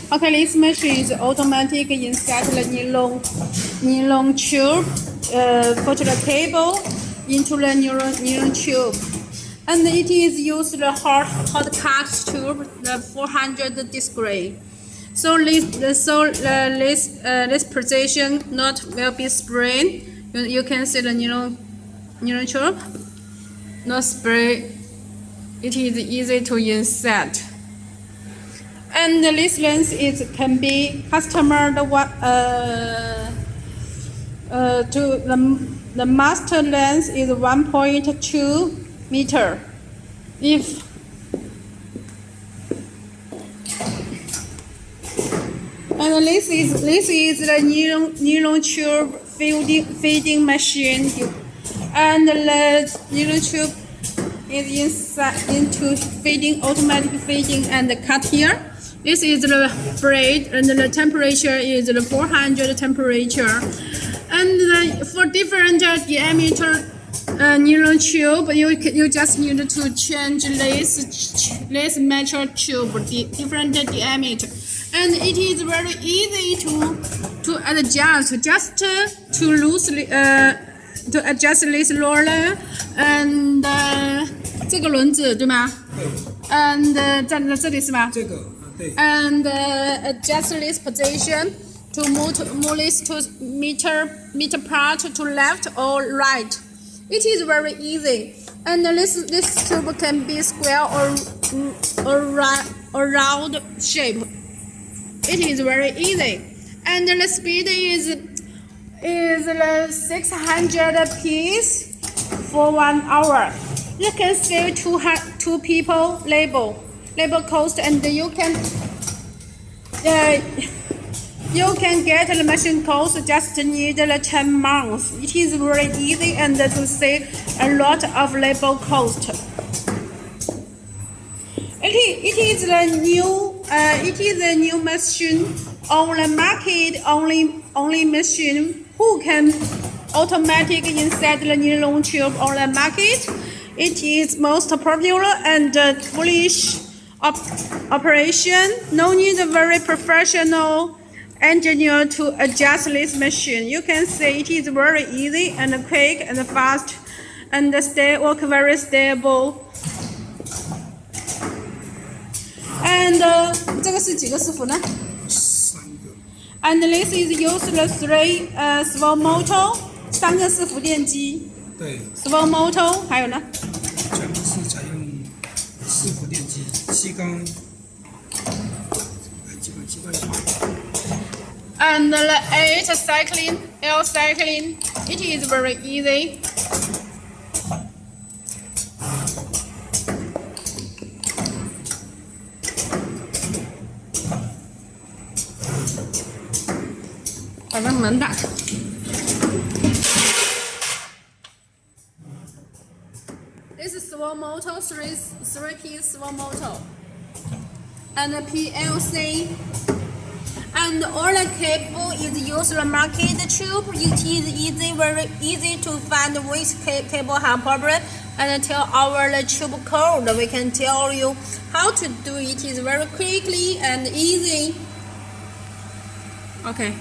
Okay, this machine is automatic. Insert the nylon tube, put the cable into the nylon tube, and it is used the hot cut tube, the 400 degree. So this precision knot will be sprained. You can see the nylon tube not spray. It is easy to insert. And this length can be customer to the master length is 1.2 meter. And this is the nylon tube feeding machine, and the nylon tube is inside into feeding, automatic feeding, and cut here. This is the braid, and the temperature is the 400 temperature. And for different diameter nylon tube, you just need to change this metal tube, different diameter. And it is very easy to adjust, just to loosely to adjust this roller and 这个轮子对吗？对。And 在这里是吗？这个对。And adjust this position to move this to meter part to left or right. It is very easy. And this tube can be square or round shape. It is very easy. And the speed is 600 pieces for 1 hour. You can save two people labor cost, and you can get the machine cost just need 10 months. It is very easy and to save a lot of labor cost. It is a new machine on the market. Only machine who can automatically insert the nylon tube on the market. It is most popular and foolish operation. No need a very professional engineer to adjust this machine. You can see it is very easy and quick and fast, and work very stable. And 这个是几个师傅呢？3个。And this is used the 3 small motor， 3个是浮电机。对。Small motor 还有呢？全部是采用4伏电机，7缸。几缸。And the 8 cycling, L cycling, it is very easy. This is small motor, 3-piece small motor, and the PLC, and all the cable is used the market tube. It is very easy to find which cable have problem, and tell our tube code. We can tell you how to do it. It is very quickly and easy. Okay.